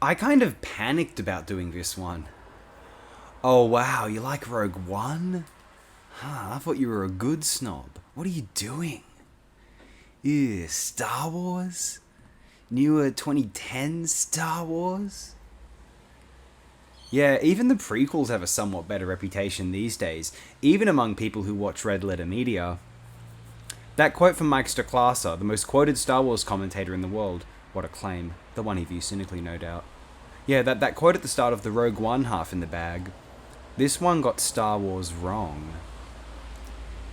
I kind of panicked about doing this one. Oh wow, you like Rogue One? Huh, I thought you were a good snob. What are you doing? Ew, Star Wars? Newer 2010 Star Wars? Yeah, even the prequels have a somewhat better reputation these days, even among people who watch Red Letter Media. That quote from Mike Stoklasa, the most quoted Star Wars commentator in the world, what a claim, the one he views cynically, no doubt. Yeah, that quote at the start of the Rogue One half in the bag. This one got Star Wars wrong.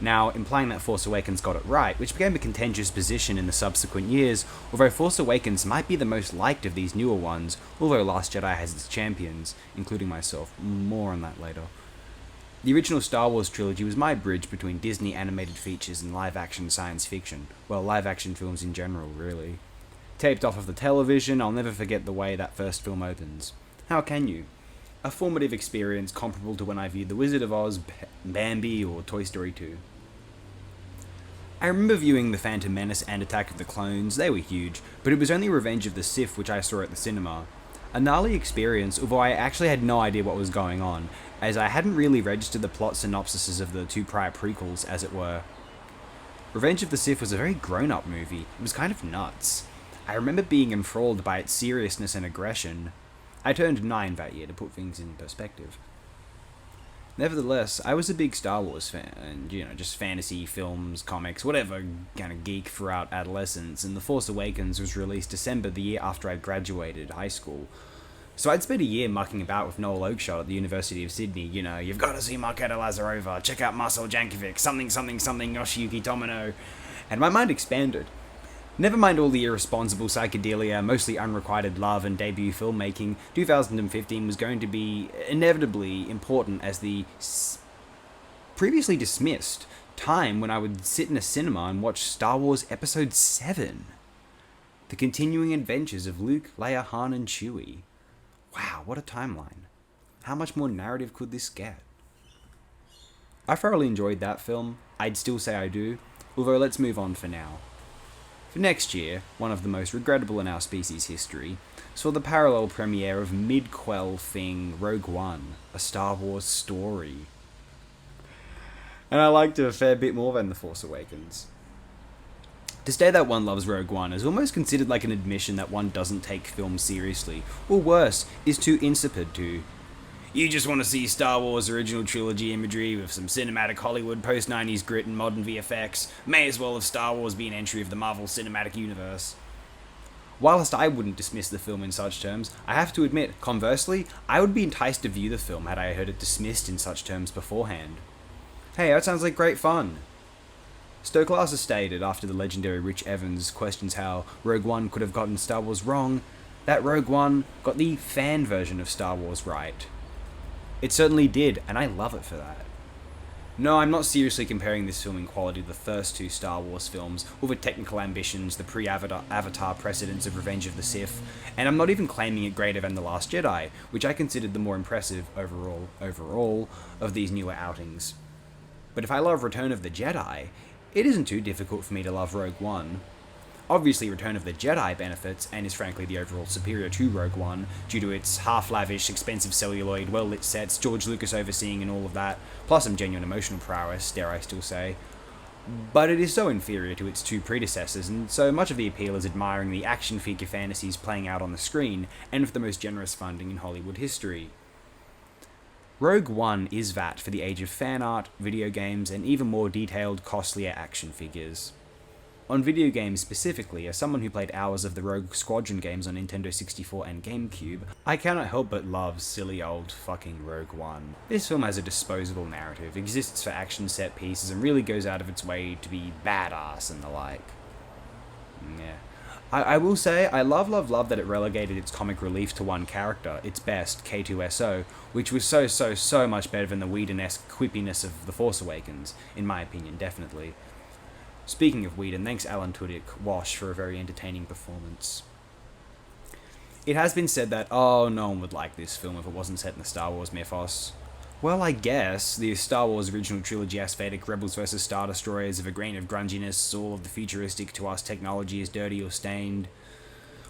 Now, implying that Force Awakens got it right, which became a contentious position in the subsequent years, although Force Awakens might be the most liked of these newer ones, although Last Jedi has its champions, including myself. More on that later. The original Star Wars trilogy was my bridge between Disney animated features and live-action science fiction. Well, live-action films in general, really. Taped off of the television, I'll never forget the way that first film opens. How can you? A formative experience comparable to when I viewed The Wizard of Oz, Bambi, or Toy Story 2. I remember viewing The Phantom Menace and Attack of the Clones, they were huge, but it was only Revenge of the Sith which I saw at the cinema. A gnarly experience, although I actually had no idea what was going on, as I hadn't really registered the plot synopsises of the two prior prequels, as it were. Revenge of the Sith was a very grown-up movie, it was kind of nuts. I remember being enthralled by its seriousness and aggression. I turned 9 that year, to put things in perspective. Nevertheless, I was a big Star Wars fan, and, just fantasy, films, comics, whatever kind of geek throughout adolescence, and The Force Awakens was released December the year after I graduated high school. So I'd spent a year mucking about with Noel Oakeshott at the University of Sydney, you've got to see Marketa Lazarova, check out Marcel Jankovic, something, Yoshiyuki Tomino, and my mind expanded. Never mind all the irresponsible psychedelia, mostly unrequited love and debut filmmaking, 2015 was going to be inevitably important as the previously dismissed time when I would sit in a cinema and watch Star Wars Episode 7. The continuing adventures of Luke, Leia, Han, and Chewie. Wow, what a timeline. How much more narrative could this get? I thoroughly enjoyed that film. I'd still say I do, although let's move on for now. For next year, one of the most regrettable in our species' history, saw the parallel premiere of mid-quel thing Rogue One, a Star Wars story. And I liked it a fair bit more than The Force Awakens. To say that one loves Rogue One is almost considered like an admission that one doesn't take films seriously, or worse, is too insipid to. You just want to see Star Wars original trilogy imagery with some cinematic Hollywood post-90s grit and modern VFX. May as well have Star Wars be an entry of the Marvel Cinematic Universe. Whilst I wouldn't dismiss the film in such terms, I have to admit, conversely, I would be enticed to view the film had I heard it dismissed in such terms beforehand. Hey, that sounds like great fun. Stoklasa stated after the legendary Rich Evans questions how Rogue One could have gotten Star Wars wrong, that Rogue One got the fan version of Star Wars right. It certainly did, and I love it for that. No, I'm not seriously comparing this film in quality to the first two Star Wars films, or the technical ambitions, the pre-Avatar precedents of Revenge of the Sith, and I'm not even claiming it greater than The Last Jedi, which I considered the more impressive overall of these newer outings. But if I love Return of the Jedi, it isn't too difficult for me to love Rogue One. Obviously, Return of the Jedi benefits, and is frankly the overall superior to Rogue One, due to its half-lavish, expensive celluloid, well-lit sets, George Lucas overseeing and all of that, plus some genuine emotional prowess, dare I still say. But it is so inferior to its two predecessors, and so much of the appeal is admiring the action figure fantasies playing out on the screen, and with the most generous funding in Hollywood history. Rogue One is that for the age of fan art, video games, and even more detailed, costlier action figures. On video games specifically, as someone who played hours of the Rogue Squadron games on Nintendo 64 and GameCube, I cannot help but love silly old fucking Rogue One. This film has a disposable narrative, exists for action set pieces, and really goes out of its way to be badass and the like. Yeah. I will say, I love that it relegated its comic relief to one character, its best, K2SO, which was so much better than the Whedon-esque quippiness of The Force Awakens, in my opinion, definitely. Speaking of Whedon, thanks Alan Tudyk, Wash, for a very entertaining performance. It has been said that, no one would like this film if it wasn't set in the Star Wars mythos. Well, I guess. The Star Wars original trilogy aesthetic, Rebels vs. Star Destroyers, of a grain of grunginess, all of the futuristic to us technology is dirty or stained.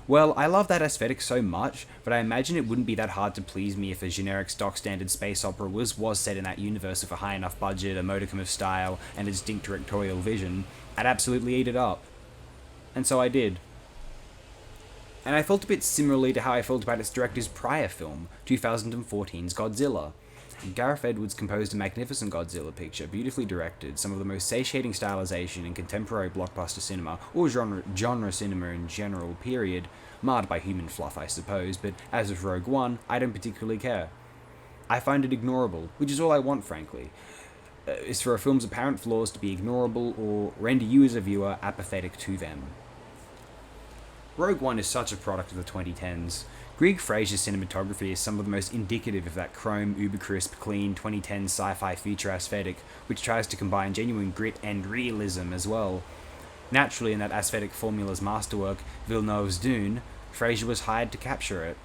Well, I love that aesthetic so much, but I imagine it wouldn't be that hard to please me if a generic stock standard space opera was set in that universe with a high enough budget, a modicum of style, and a distinct directorial vision. I'd absolutely eat it up. And so I did. And I felt a bit similarly to how I felt about its director's prior film, 2014's Godzilla. Gareth Edwards composed a magnificent Godzilla picture, beautifully directed, some of the most satiating stylization in contemporary blockbuster cinema, or genre cinema in general, period, marred by human fluff, I suppose, but as with Rogue One, I don't particularly care. I find it ignorable, which is all I want, frankly, is for a film's apparent flaws to be ignorable or render you as a viewer apathetic to them. Rogue One is such a product of the 2010s. Greig Fraser's cinematography is some of the most indicative of that chrome, uber-crisp, clean 2010s sci-fi feature aesthetic, which tries to combine genuine grit and realism as well. Naturally, in that aesthetic formula's masterwork, Villeneuve's Dune, Fraser was hired to capture it.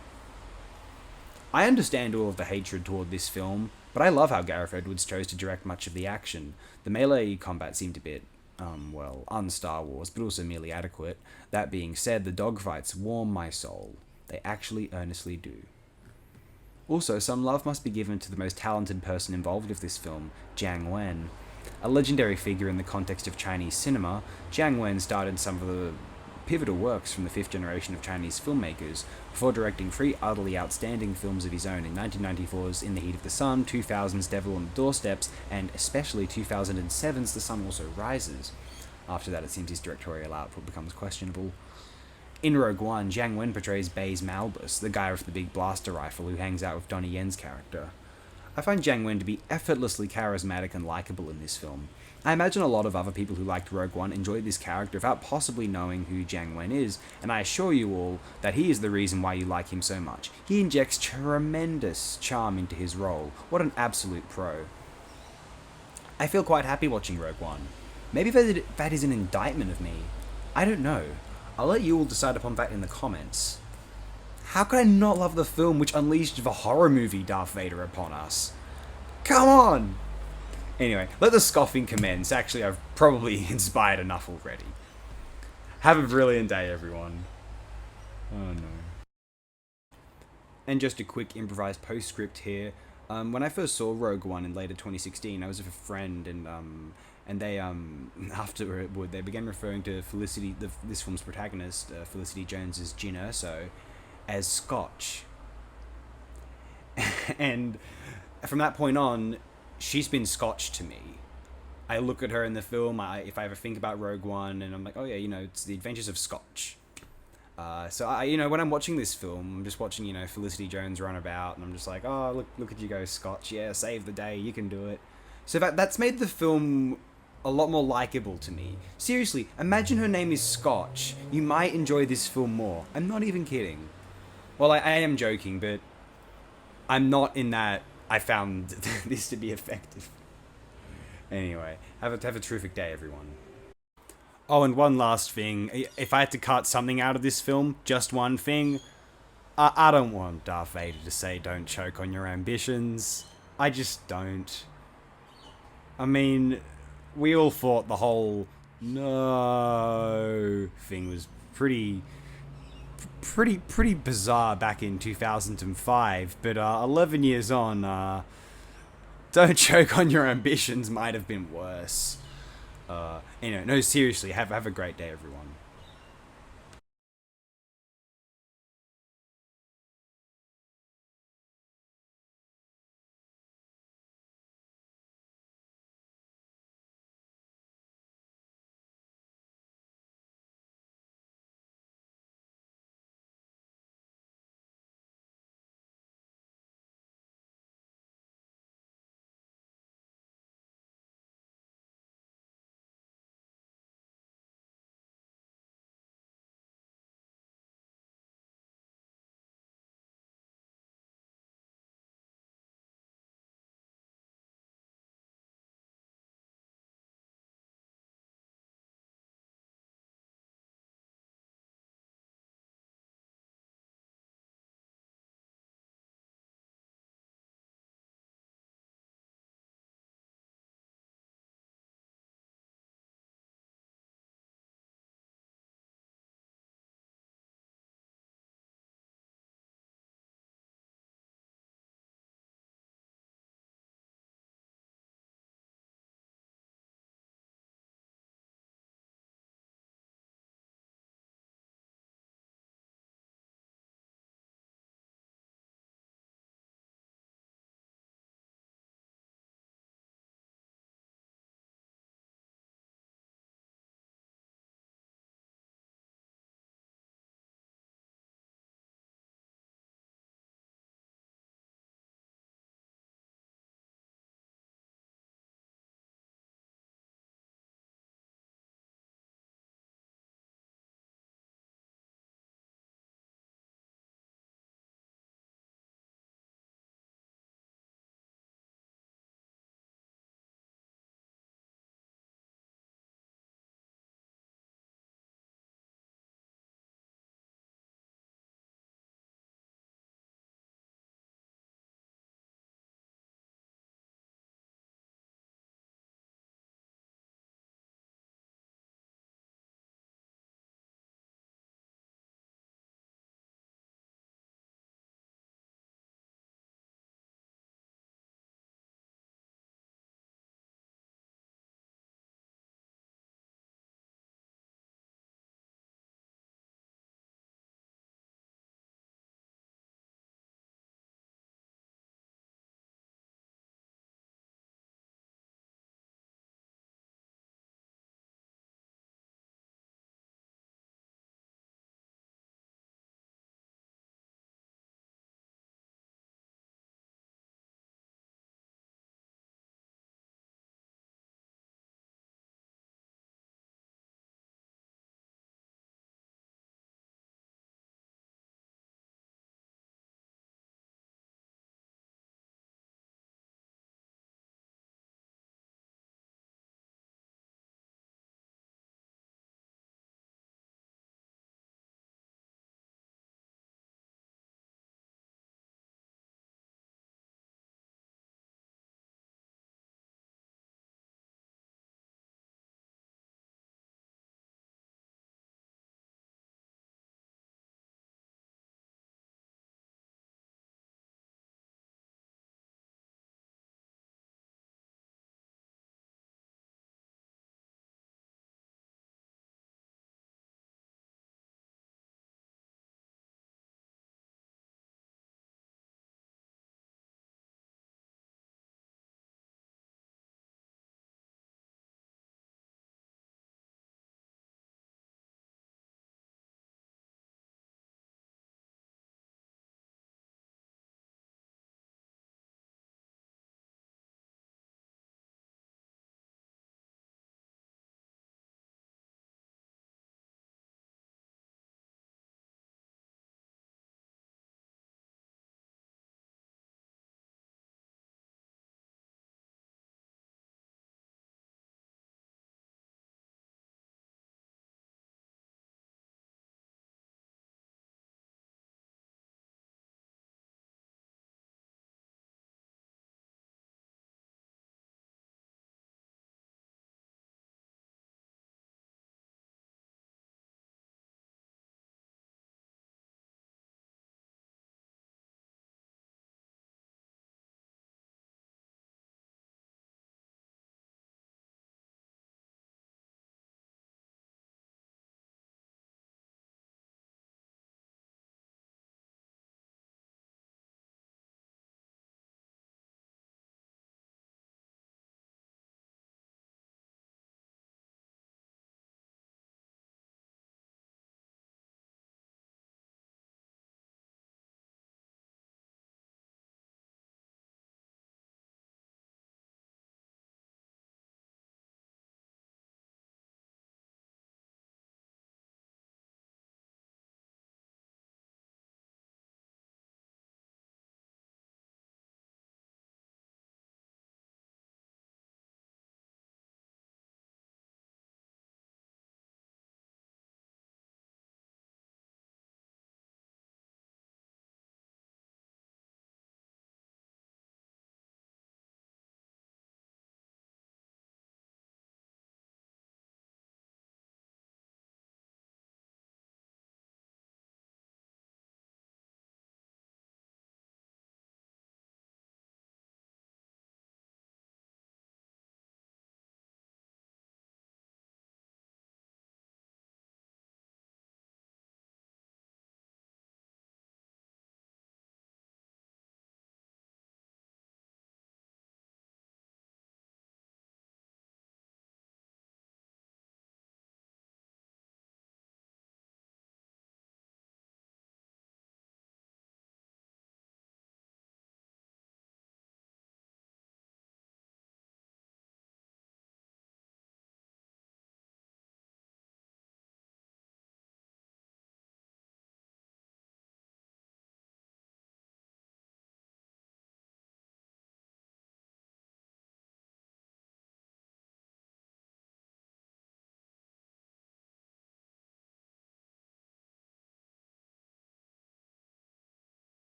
I understand all of the hatred toward this film, but I love how Gareth Edwards chose to direct much of the action. The melee combat seemed a bit un-Star Wars, but also merely adequate. That being said, the dogfights warm my soul. They actually earnestly do. Also, some love must be given to the most talented person involved with this film, Jiang Wen. A legendary figure in the context of Chinese cinema, Jiang Wen started some of the pivotal works from the fifth generation of Chinese filmmakers, before directing three utterly outstanding films of his own in 1994's In the Heat of the Sun, 2000's Devil on the Doorsteps, and especially 2007's The Sun Also Rises. After that, it seems his directorial output becomes questionable. In Rogue One, Jiang Wen portrays Baze Malbus, the guy with the big blaster rifle who hangs out with Donnie Yen's character. I find Jiang Wen to be effortlessly charismatic and likable in this film. I imagine a lot of other people who liked Rogue One enjoyed this character without possibly knowing who Jiang Wen is, and I assure you all that he is the reason why you like him so much. He injects tremendous charm into his role. What an absolute pro. I feel quite happy watching Rogue One. Maybe that is an indictment of me. I don't know. I'll let you all decide upon that in the comments. How could I not love the film which unleashed the horror movie Darth Vader upon us? Come on! Anyway, let the scoffing commence. Actually, I've probably inspired enough already. Have a brilliant day, everyone. Oh no. And just a quick improvised postscript here. When I first saw Rogue One in later 2016, I was with a friend, and they afterward they began referring to Felicity, this film's protagonist, Felicity Jones's Jyn Erso, as Scotch. And from that point on, she's been Scotch to me. I look at her in the film, if I ever think about Rogue One, and I'm like, oh yeah, it's the adventures of Scotch. So when I'm watching this film, I'm just watching, Felicity Jones run about, and I'm just like, oh, look at you go, Scotch. Yeah, save the day, you can do it. So that's made the film a lot more likable to me. Seriously, imagine her name is Scotch. You might enjoy this film more. I'm not even kidding. Well, I am joking, but I'm not in that I found this to be effective. Anyway, have a terrific day, everyone. Oh, and one last thing. If I had to cut something out of this film, just one thing, I don't want Darth Vader to say don't choke on your ambitions. I just don't. I mean, we all thought the whole no thing was pretty bizarre back in 2005, but 11 years on, don't choke on your ambitions might have been worse. Anyway, no, seriously, have a great day, everyone.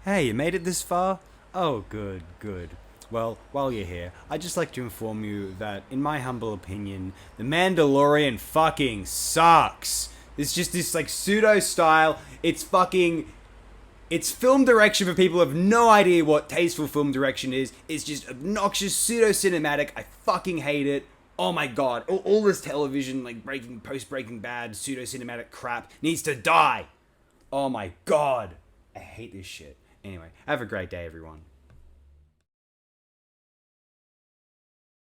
Hey, you made it this far? Oh, good, good. Well, while you're here, I'd just like to inform you that, in my humble opinion, The Mandalorian fucking sucks. It's just this, like, pseudo style. It's fucking. It's film direction for people who have no idea what tasteful film direction is. It's just obnoxious, pseudo cinematic. I fucking hate it. Oh my god. All this television, like, post Breaking Bad, pseudo cinematic crap needs to die. Oh my god. I hate this shit. Anyway, have a great day, everyone.